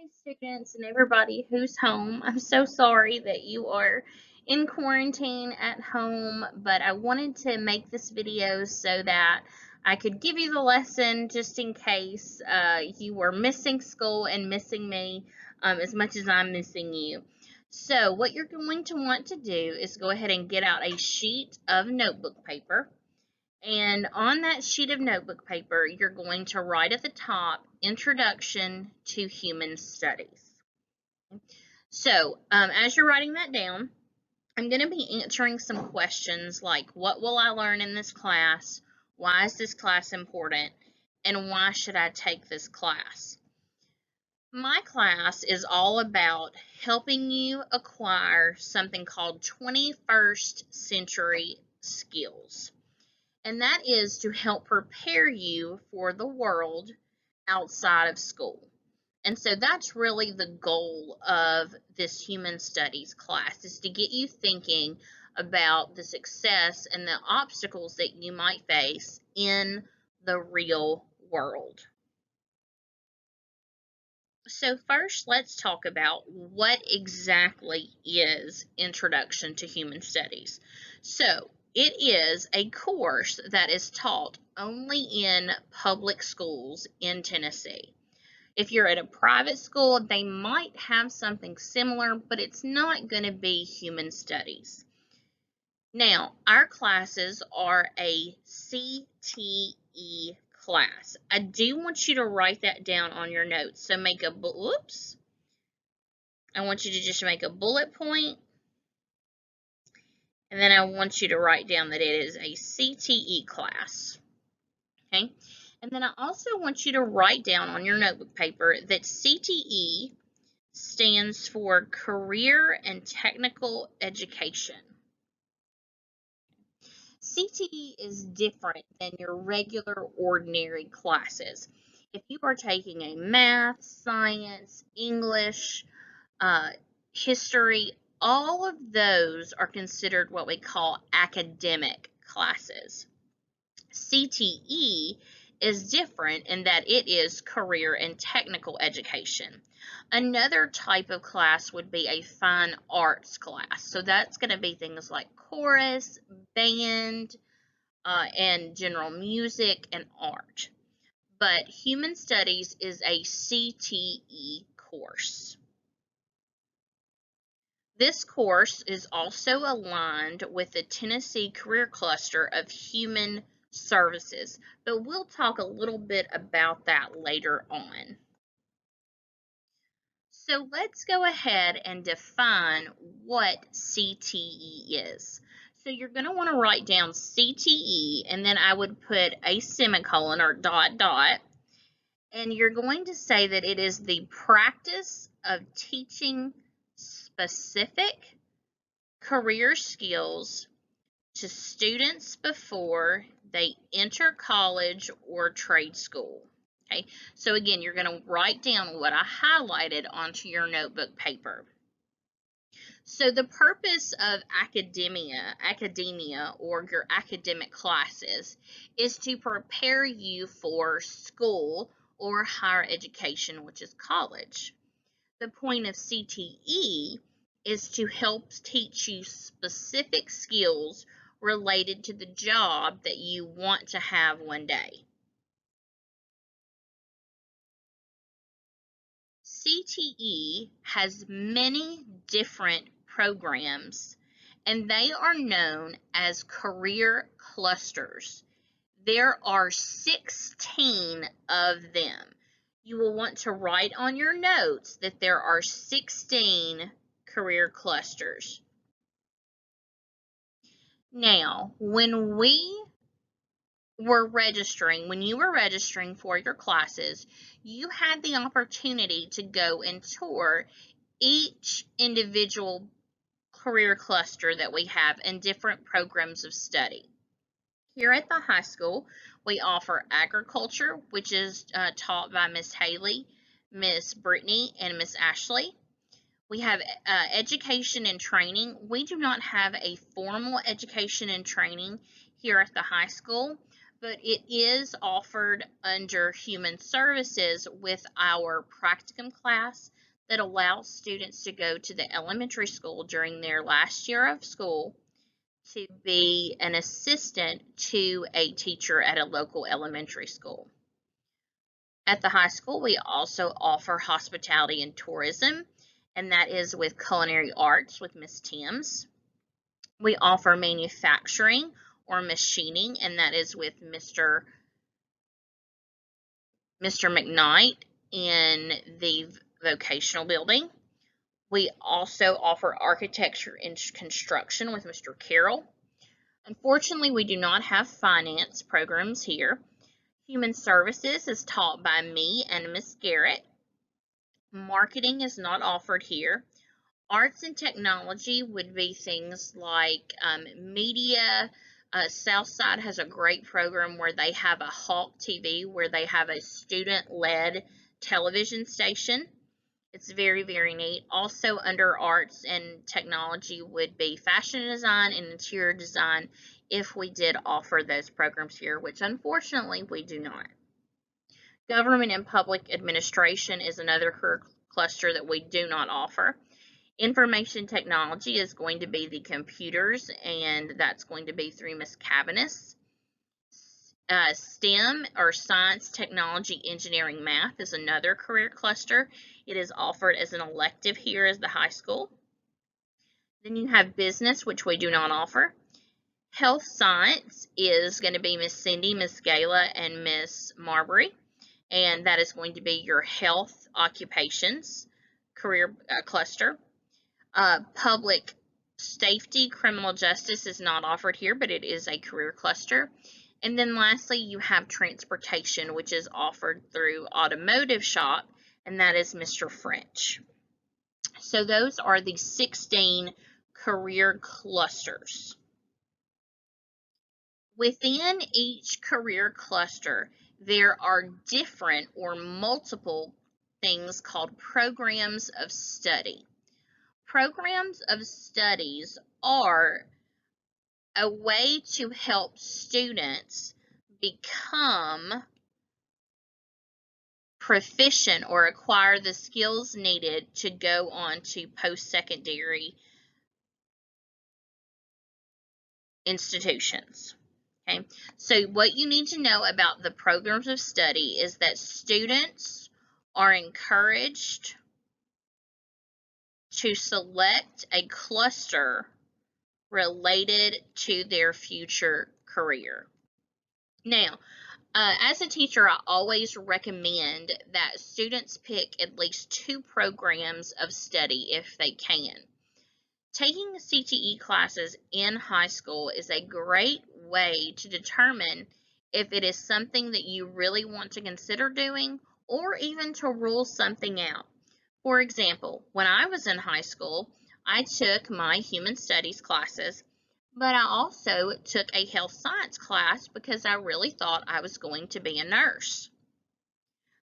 Hi, students and everybody who's home. I'm so sorry that you are in quarantine at home, but I wanted to make this video so that I could give you the lesson just in case you were missing school and missing me as much as I'm missing you. So what you're going to want to do is go ahead and get out a sheet of notebook paper. And on that sheet of notebook paper, you're going to write at the top, Introduction to Human Studies. So, as you're writing that down, I'm going to be answering some questions like, what will I learn in this class? Why is this class important? And why should I take this class? My class is all about helping you acquire something called 21st century skills. And that is to help prepare you for the world outside of school. And so that's really the goal of this human studies class, is to get you thinking about the success and the obstacles that you might face in the real world. So first, let's talk about what exactly is Introduction to Human Studies. So it is a course that is taught only in public schools in Tennessee. If you're at a private school, they might have something similar, but it's not going to be human studies. Now, our classes are a CTE class. I do want you to write that down on your notes. So make a, whoops. I want you to just make a bullet point, and then I want you to write down that it is a CTE class. Okay? And then I also want you to write down on your notebook paper that CTE stands for Career and Technical Education. CTE is different than your regular ordinary classes. If you are taking a math, science, English, history, all of those are considered what we call academic classes. CTE is different in that it is career and technical education. Another type of class would be a fine arts class. So that's going to be things like chorus, band, and general music and art. But human studies is a CTE course. This course is also aligned with the Tennessee Career Cluster of Human Services, but we'll talk a little bit about that later on. So let's go ahead and define what CTE is. So you're going to want to write down CTE, and then I would put a semicolon or dot dot, and you're going to say that it is the practice of teaching specific career skills to students before they enter college or trade school. Okay, so again, you're going to write down what I highlighted onto your notebook paper. So the purpose of academia or your academic classes is to prepare you for school or higher education, which is college. The point of CTE is to help teach you specific skills related to the job that you want to have one day. CTE has many different programs, and they are known as career clusters. There are 16 of them. You will want to write on your notes that there are 16 career clusters. Now, when you were registering for your classes, you had the opportunity to go and tour each individual career cluster that we have in different programs of study. Here at the high school, we offer agriculture, which is taught by Miss Haley, Miss Brittany, and Miss Ashley. We have education and training. We do not have a formal education and training here at the high school, but it is offered under Human Services with our practicum class that allows students to go to the elementary school during their last year of school to be an assistant to a teacher at a local elementary school. At the high school, we also offer hospitality and tourism, and that is with culinary arts with Miss Timms. We offer manufacturing or machining, and that is with Mr. McKnight in the vocational building. We also offer architecture and construction with Mr. Carroll. Unfortunately, we do not have finance programs here. Human Services is taught by me and Miss Garrett. Marketing is not offered here. Arts and technology would be things like media. Southside has a great program where they have a Hawk TV, where they have a student-led television station. It's very, very neat. Also under arts and technology would be fashion design and interior design if we did offer those programs here, which unfortunately we do not. Government and public administration is another career cluster that we do not offer. Information technology is going to be the computers, and that's going to be through Miss Cabanis. STEM, or science, technology, engineering, math, is another career cluster. It is offered as an elective here as the high school. Then you have business, which we do not offer. Health science is going to be Miss Cindy, Miss Gayla, and Miss Marbury, and that is going to be your health occupations career cluster. Public safety, criminal justice is not offered here, but it is a career cluster. And then lastly, you have transportation, which is offered through automotive shop, and that is Mr. French. So those are the 16 career clusters. Within each career cluster, there are different or multiple things called programs of study. Programs of studies are a way to help students become proficient or acquire the skills needed to go on to post-secondary institutions. Okay, so what you need to know about the programs of study is that students are encouraged to select a cluster related to their future career. Now, as a teacher, I always recommend that students pick at least 2 programs of study if they can. Taking CTE classes in high school is a great way to determine if it is something that you really want to consider doing, or even to rule something out. For example, when I was in high school, I took my human studies classes, but I also took a health science class because I really thought I was going to be a nurse.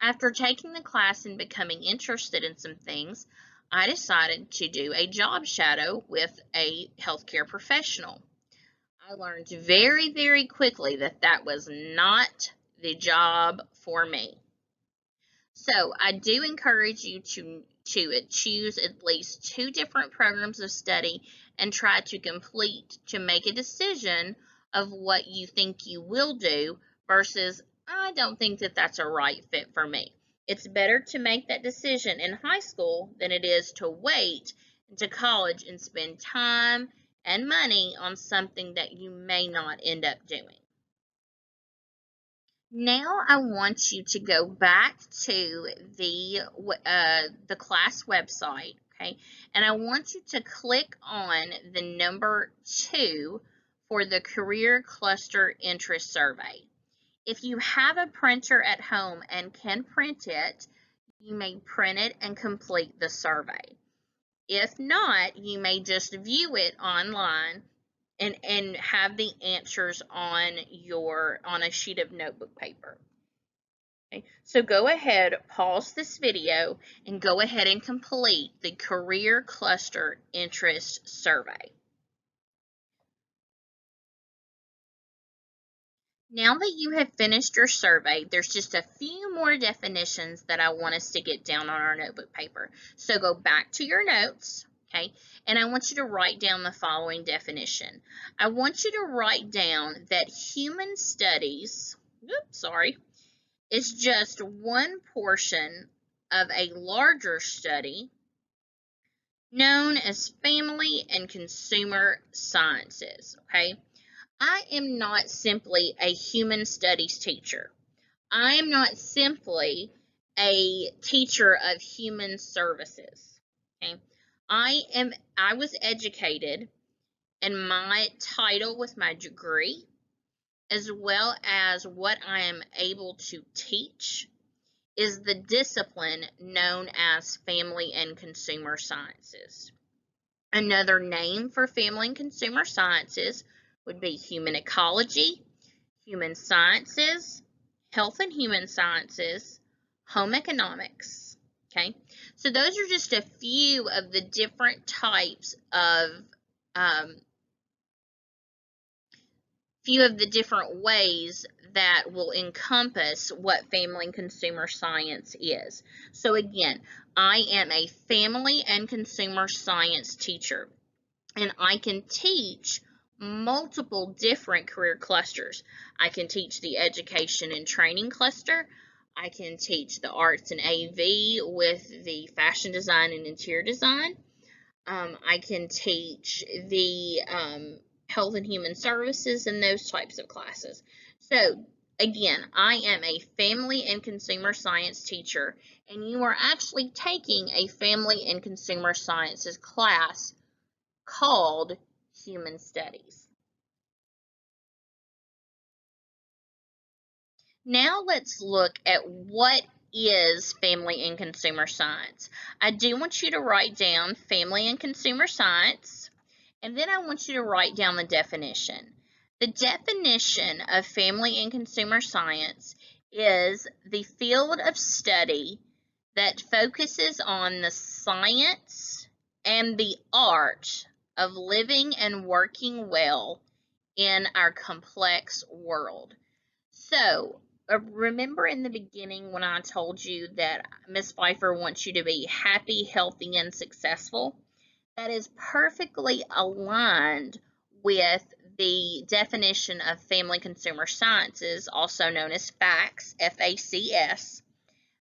After taking the class and becoming interested in some things, I decided to do a job shadow with a healthcare professional. I learned very, very quickly that that was not the job for me. So I do encourage you to choose at least 2 different programs of study and try to make a decision of what you think you will do versus, I don't think that that's a right fit for me. It's better to make that decision in high school than it is to wait into college and spend time and money on something that you may not end up doing. Now I want you to go back to the class website, okay? And I want you to click on the number 2 for the Career Cluster Interest Survey. If you have a printer at home and can print it, you may print it and complete the survey. If not, you may just view it online and have the answers on a sheet of notebook paper. Okay, so go ahead, pause this video, and go ahead and complete the Career Cluster Interest Survey. Now that you have finished your survey, there's just a few more definitions that I want us to get down on our notebook paper. So go back to your notes, okay, and I want you to write down the following definition. I want you to write down that human studies, is just one portion of a larger study known as family and consumer sciences, okay? I am not simply a human studies teacher. I am not simply a teacher of human services. Okay? I was educated, and my title with my degree, as well as what I am able to teach, is the discipline known as family and consumer sciences. Another name for family and consumer sciences would be human ecology, human sciences, health and human sciences, home economics. Okay, so those are just a few of the different types of different ways that will encompass what family and consumer science is. So again, I am a family and consumer science teacher, and I can teach multiple different career clusters. I can teach the education and training cluster. I can teach the arts and AV with the fashion design and interior design. I can teach the health and human services and those types of classes. So again, I am a family and consumer science teacher, and you are actually taking a family and consumer sciences class called Human Studies. Now let's look at what is family and consumer science. I do want you to write down family and consumer science, and then I want you to write down the definition. The definition of family and consumer science is the field of study that focuses on the science and the art of living and working well in our complex world. So, remember in the beginning when I told you that Miss Pfeiffer wants you to be happy, healthy, and successful? That is perfectly aligned with the definition of family consumer sciences, also known as FACS, F-A-C-S,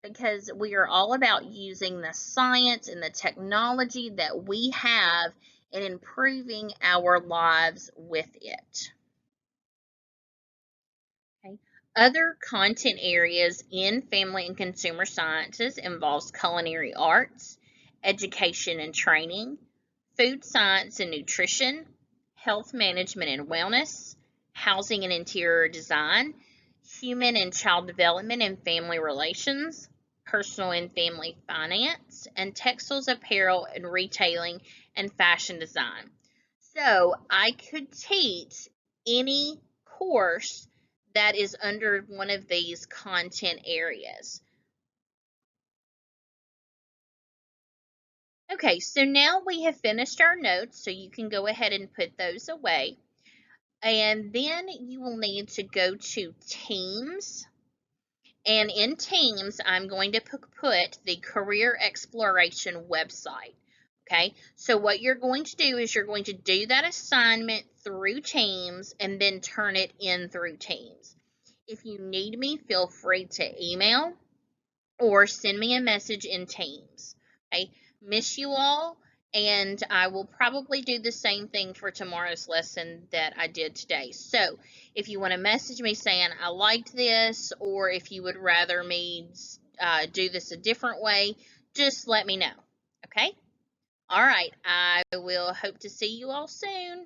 because we are all about using the science and the technology that we have and improving our lives with it. Okay. Other content areas in family and consumer sciences involves culinary arts, education and training, food science and nutrition, health management and wellness, housing and interior design, human and child development and family relations, personal and family finance, and textiles, apparel, and retailing and fashion design. So I could teach any course that is under one of these content areas. Okay, so now we have finished our notes, so you can go ahead and put those away. And then you will need to go to Teams. And in Teams, I'm going to put the Career Exploration website. Okay, so what you're going to do is you're going to do that assignment through Teams and then turn it in through Teams. If you need me, feel free to email or send me a message in Teams. Okay, miss you all, and I will probably do the same thing for tomorrow's lesson that I did today. So if you want to message me saying I liked this, or if you would rather me do this a different way, just let me know. Okay? All right, I will hope to see you all soon.